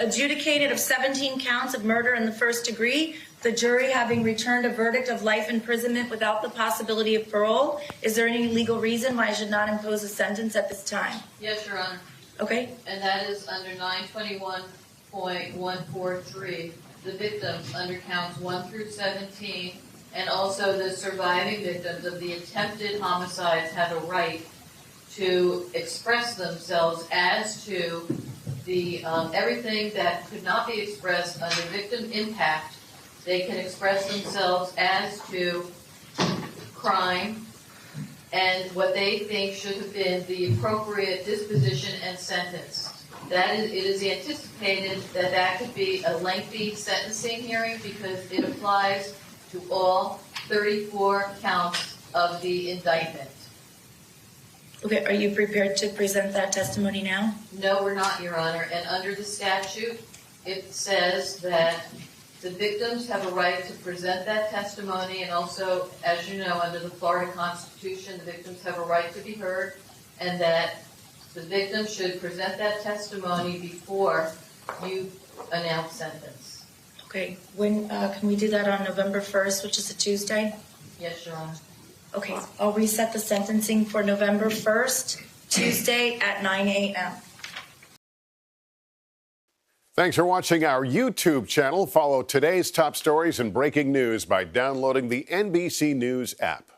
adjudicated of 17 counts of murder in the first degree, the jury having returned a verdict of life imprisonment without the possibility of parole. Is there any legal reason why I should not impose a sentence at this time? Yes, Your Honor. Okay. And that is under 921.143, the victims under counts 1 through 17, and also the surviving victims of the attempted homicides have a right to express themselves as to the everything that could not be expressed under victim impact. They can express themselves as to crime and what they think should have been the appropriate disposition and sentence. It is anticipated that that could be a lengthy sentencing hearing because it applies to all 34 counts of the indictment. Okay, are you prepared to present that testimony now? No, we're not, Your Honor. And under the statute, it says that the victims have a right to present that testimony, and also, as you know, under the Florida Constitution, the victims have a right to be heard, and that the victim should present that testimony before you announce sentence. Okay, when can we do that on November 1st, which is a Tuesday? Yes, Your Honor. Okay, I'll reset the sentencing for November 1st, Tuesday at 9 a.m. Thanks for watching our YouTube channel. Follow today's top stories and breaking news by downloading the NBC News app.